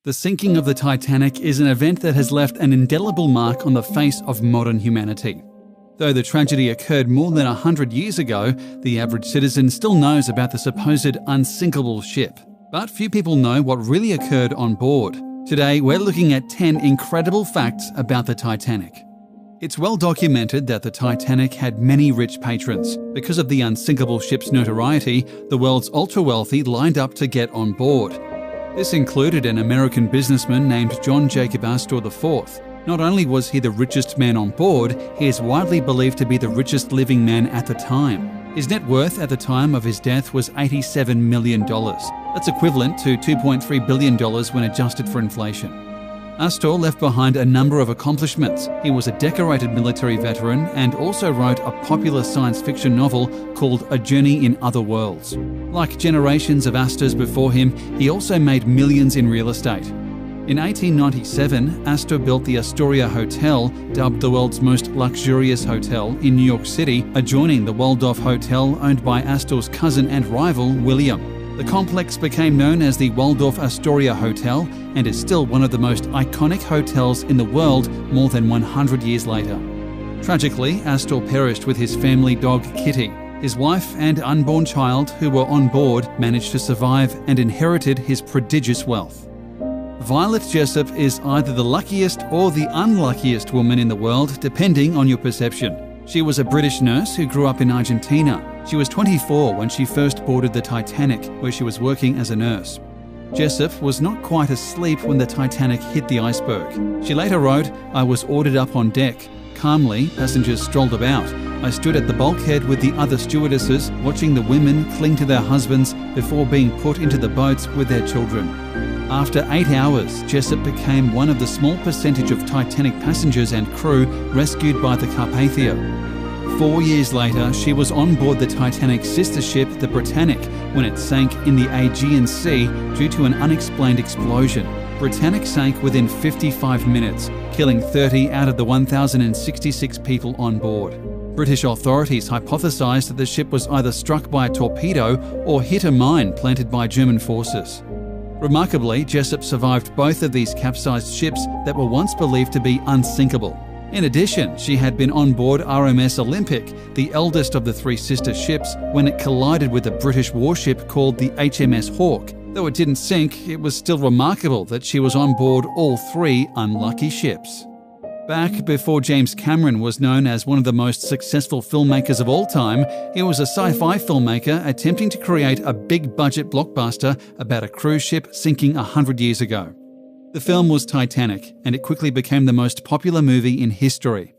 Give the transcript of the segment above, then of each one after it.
The sinking of the Titanic is an event that has left an indelible mark on the face of modern humanity. Though the tragedy occurred more than 100 years ago, the average citizen still knows about the supposed unsinkable ship. But few people know what really occurred on board. Today, we're looking at 10 incredible facts about the Titanic. It's well documented that the Titanic had many rich patrons. Because of the unsinkable ship's notoriety, the world's ultra-wealthy lined up to get on board. This included an American businessman named John Jacob Astor IV. Not only was he the richest man on board, he is widely believed to be the richest living man at the time. His net worth at the time of his death was $87 million. That's equivalent to $2.3 billion when adjusted for inflation. Astor left behind a number of accomplishments. He was a decorated military veteran and also wrote a popular science fiction novel called A Journey in Other Worlds. Like generations of Astors before him, he also made millions in real estate. In 1897, Astor built the Astoria Hotel, dubbed the world's most luxurious hotel, in New York City, adjoining the Waldorf Hotel owned by Astor's cousin and rival, William. The complex became known as the Waldorf Astoria Hotel and is still one of the most iconic hotels in the world more than 100 years later. Tragically, Astor perished with his family dog Kitty. His wife and unborn child, who were on board, managed to survive and inherited his prodigious wealth. Violet Jessop is either the luckiest or the unluckiest woman in the world, depending on your perception. She was a British nurse who grew up in Argentina. She was 24 when she first boarded the Titanic, where she was working as a nurse. Jessop was not quite asleep when the Titanic hit the iceberg. She later wrote, "I was ordered up on deck. Calmly, passengers strolled about. I stood at the bulkhead with the other stewardesses, watching the women cling to their husbands before being put into the boats with their children." After 8 hours, Jessop became one of the small percentage of Titanic passengers and crew rescued by the Carpathia. 4 years later, she was on board the Titanic's sister ship, the Britannic, when it sank in the Aegean Sea due to an unexplained explosion. Britannic sank within 55 minutes, killing 30 out of the 1,066 people on board. British authorities hypothesized that the ship was either struck by a torpedo or hit a mine planted by German forces. Remarkably, Jessop survived both of these capsized ships that were once believed to be unsinkable. In addition, she had been on board RMS Olympic, the eldest of the three sister ships, when it collided with a British warship called the HMS Hawke. Though it didn't sink, it was still remarkable that she was on board all three unlucky ships. Back before James Cameron was known as one of the most successful filmmakers of all time, he was a sci-fi filmmaker attempting to create a big-budget blockbuster about a cruise ship sinking 100 years ago. The film was Titanic, and it quickly became the most popular movie in history.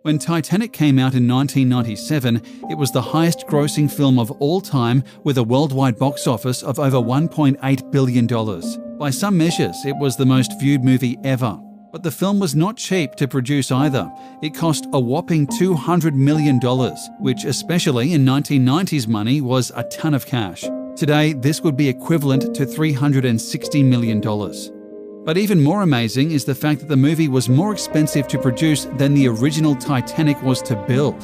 When Titanic came out in 1997, it was the highest-grossing film of all time with a worldwide box office of over $1.8 billion. By some measures, it was the most viewed movie ever. But the film was not cheap to produce either. It cost a whopping $200 million, which especially in 1990s money was a ton of cash. Today, this would be equivalent to $360 million. But even more amazing is the fact that the movie was more expensive to produce than the original Titanic was to build.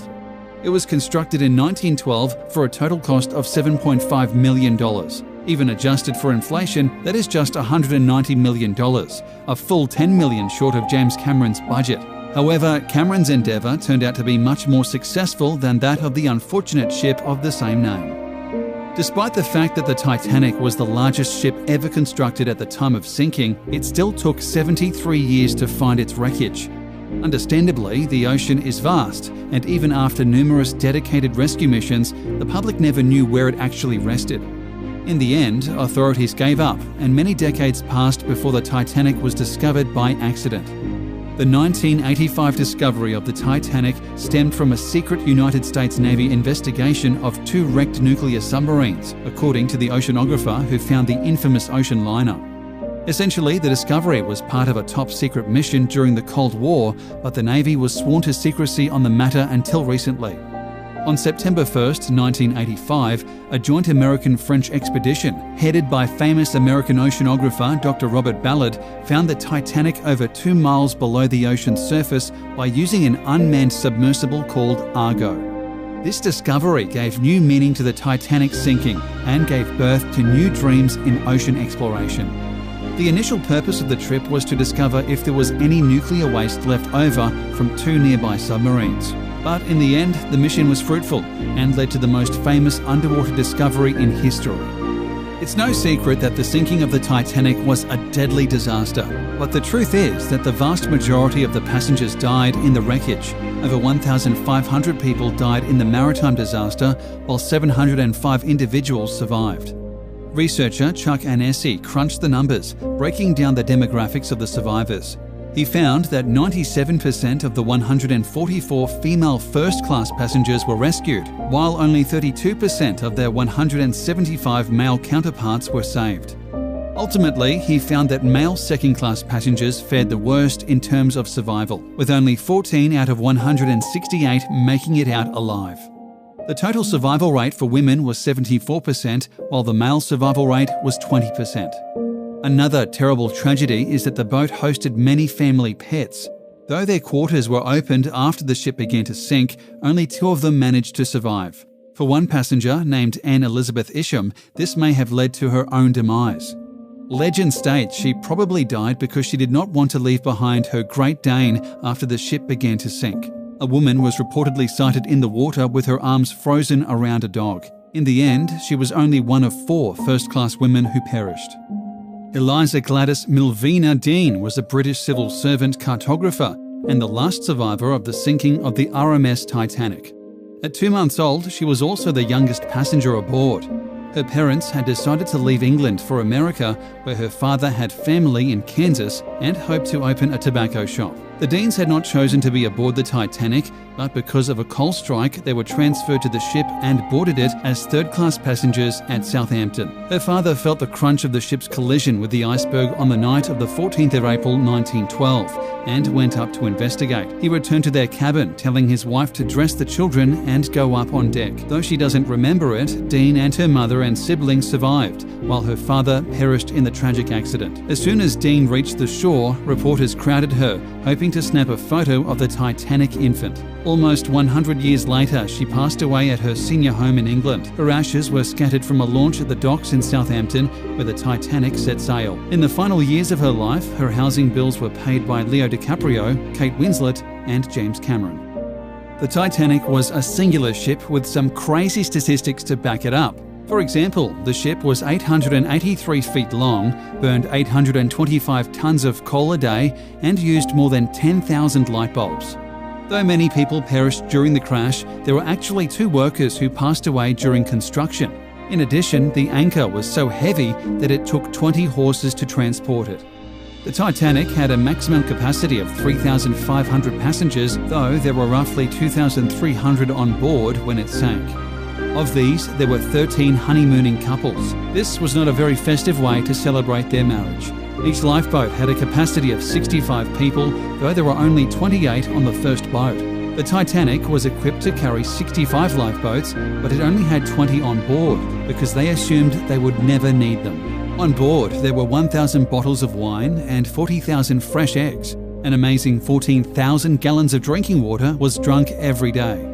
It was constructed in 1912 for a total cost of $7.5 million. Even adjusted for inflation, that is just $190 million, a full $10 million short of James Cameron's budget. However, Cameron's endeavour turned out to be much more successful than that of the unfortunate ship of the same name. Despite the fact that the Titanic was the largest ship ever constructed at the time of sinking, it still took 73 years to find its wreckage. Understandably, the ocean is vast, and even after numerous dedicated rescue missions, the public never knew where it actually rested. In the end, authorities gave up, and many decades passed before the Titanic was discovered by accident. The 1985 discovery of the Titanic stemmed from a secret United States Navy investigation of 2 wrecked nuclear submarines, according to the oceanographer who found the infamous ocean liner. Essentially, the discovery was part of a top-secret mission during the Cold War, but the Navy was sworn to secrecy on the matter until recently. On September 1, 1985, a joint American-French expedition, headed by famous American oceanographer Dr. Robert Ballard, found the Titanic over 2 miles below the ocean's surface by using an unmanned submersible called Argo. This discovery gave new meaning to the Titanic's sinking and gave birth to new dreams in ocean exploration. The initial purpose of the trip was to discover if there was any nuclear waste left over from 2 nearby submarines. But in the end, the mission was fruitful and led to the most famous underwater discovery in history. It's no secret that the sinking of the Titanic was a deadly disaster, but the truth is that the vast majority of the passengers died in the wreckage. Over 1,500 people died in the maritime disaster, while 705 individuals survived. Researcher Chuck Anesi crunched the numbers, breaking down the demographics of the survivors. He found that 97% of the 144 female first-class passengers were rescued, while only 32% of their 175 male counterparts were saved. Ultimately, he found that male second-class passengers fared the worst in terms of survival, with only 14 out of 168 making it out alive. The total survival rate for women was 74%, while the male survival rate was 20%. Another terrible tragedy is that the boat hosted many family pets. Though their quarters were opened after the ship began to sink, only 2 of them managed to survive. For one passenger, named Anne Elizabeth Isham, this may have led to her own demise. Legend states she probably died because she did not want to leave behind her Great Dane after the ship began to sink. A woman was reportedly sighted in the water with her arms frozen around a dog. In the end, she was only one of 4 first-class women who perished. Eliza Gladys Milvina Dean was a British civil servant cartographer and the last survivor of the sinking of the RMS Titanic. At 2 months old, she was also the youngest passenger aboard. Her parents had decided to leave England for America, where her father had family in Kansas and hoped to open a tobacco shop. The Deans had not chosen to be aboard the Titanic, but because of a coal strike, they were transferred to the ship and boarded it as third-class passengers at Southampton. Her father felt the crunch of the ship's collision with the iceberg on the night of the 14th of April 1912 and went up to investigate. He returned to their cabin, telling his wife to dress the children and go up on deck. Though she doesn't remember it, Dean and her mother and siblings survived, while her father perished in the tragic accident. As soon as Dean reached the shore, reporters crowded her, hoping to snap a photo of the Titanic infant. Almost 100 years later, she passed away at her senior home in England. Her ashes were scattered from a launch at the docks in Southampton, where the Titanic set sail. In the final years of her life, her housing bills were paid by Leo DiCaprio, Kate Winslet, and James Cameron. The Titanic was a singular ship with some crazy statistics to back it up. For example, the ship was 883 feet long, burned 825 tons of coal a day, and used more than 10,000 light bulbs. Though many people perished during the crash, there were actually 2 workers who passed away during construction. In addition, the anchor was so heavy that it took 20 horses to transport it. The Titanic had a maximum capacity of 3,500 passengers, though there were roughly 2,300 on board when it sank. Of these, there were 13 honeymooning couples. This was not a very festive way to celebrate their marriage. Each lifeboat had a capacity of 65 people, though there were only 28 on the first boat. The Titanic was equipped to carry 65 lifeboats, but it only had 20 on board because they assumed they would never need them. On board, there were 1,000 bottles of wine and 40,000 fresh eggs. An amazing 14,000 gallons of drinking water was drunk every day.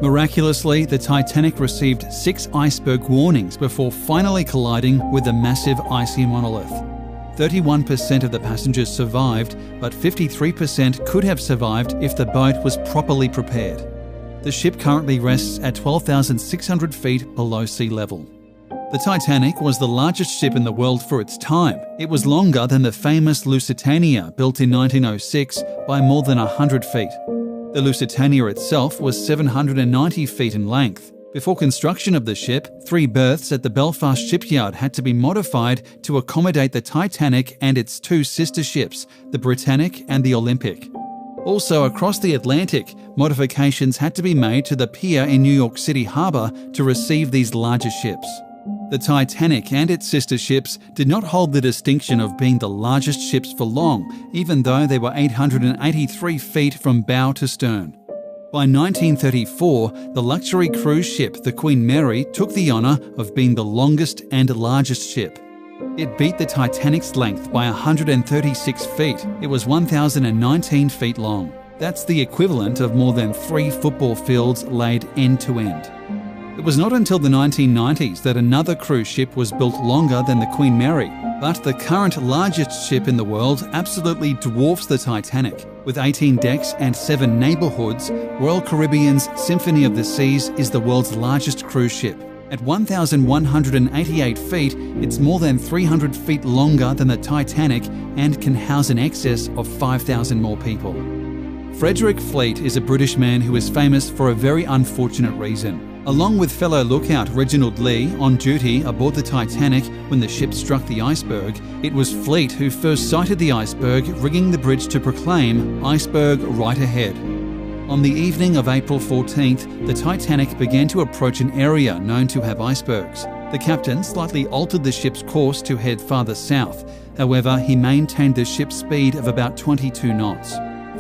Miraculously, the Titanic received 6 iceberg warnings before finally colliding with the massive icy monolith. 31% of the passengers survived, but 53% could have survived if the boat was properly prepared. The ship currently rests at 12,600 feet below sea level. The Titanic was the largest ship in the world for its time. It was longer than the famous Lusitania, built in 1906, by more than 100 feet. The Lusitania itself was 790 feet in length. Before construction of the ship, 3 berths at the Belfast shipyard had to be modified to accommodate the Titanic and its 2 sister ships, the Britannic and the Olympic. Also, across the Atlantic, modifications had to be made to the pier in New York City Harbour to receive these larger ships. The Titanic and its sister ships did not hold the distinction of being the largest ships for long, even though they were 883 feet from bow to stern. By 1934, the luxury cruise ship, the Queen Mary, took the honour of being the longest and largest ship. It beat the Titanic's length by 136 feet. It was 1,019 feet long. That's the equivalent of more than 3 football fields laid end to end. It was not until the 1990s that another cruise ship was built longer than the Queen Mary, but the current largest ship in the world absolutely dwarfs the Titanic. With 18 decks and 7 neighbourhoods, Royal Caribbean's Symphony of the Seas is the world's largest cruise ship. At 1,188 feet, it's more than 300 feet longer than the Titanic and can house in excess of 5,000 more people. Frederick Fleet is a British man who is famous for a very unfortunate reason. Along with fellow lookout Reginald Lee on duty aboard the Titanic when the ship struck the iceberg, it was Fleet who first sighted the iceberg, rigging the bridge to proclaim "Iceberg right ahead." On the evening of April 14th, the Titanic began to approach an area known to have icebergs. The captain slightly altered the ship's course to head farther south. However, he maintained the ship's speed of about 22 knots.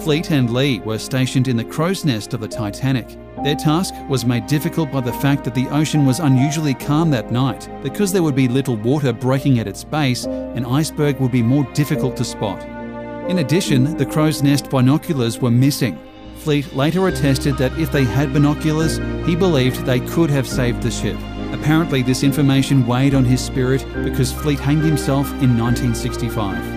Fleet and Lee were stationed in the crow's nest of the Titanic. Their task was made difficult by the fact that the ocean was unusually calm that night. Because there would be little water breaking at its base, an iceberg would be more difficult to spot. In addition, the crow's nest binoculars were missing. Fleet later attested that if they had binoculars, he believed they could have saved the ship. Apparently, this information weighed on his spirit because Fleet hanged himself in 1965.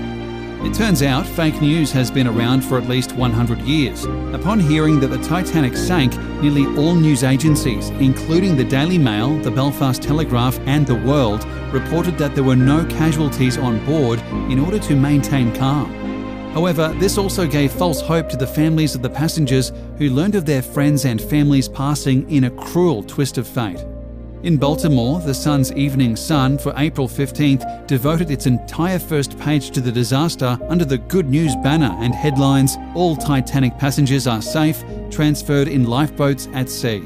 It turns out fake news has been around for at least 100 years. Upon hearing that the Titanic sank, nearly all news agencies, including the Daily Mail, the Belfast Telegraph and The World, reported that there were no casualties on board in order to maintain calm. However, this also gave false hope to the families of the passengers who learned of their friends and families passing in a cruel twist of fate. In Baltimore, the Sun's Evening Sun for April 15th devoted its entire first page to the disaster under the Good News banner and headlines, "All Titanic passengers are safe, transferred in lifeboats at sea."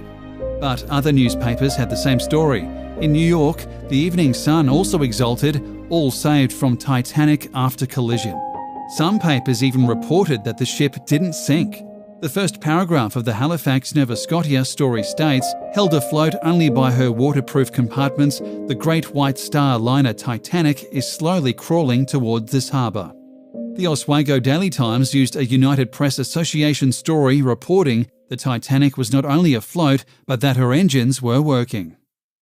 But other newspapers had the same story. In New York, the Evening Sun also exulted, "All saved from Titanic after collision." Some papers even reported that the ship didn't sink. The first paragraph of the Halifax Nova Scotia story states, "Held afloat only by her waterproof compartments, the Great White Star liner Titanic is slowly crawling towards this harbour." The Oswego Daily Times used a United Press Association story reporting the Titanic was not only afloat, but that her engines were working.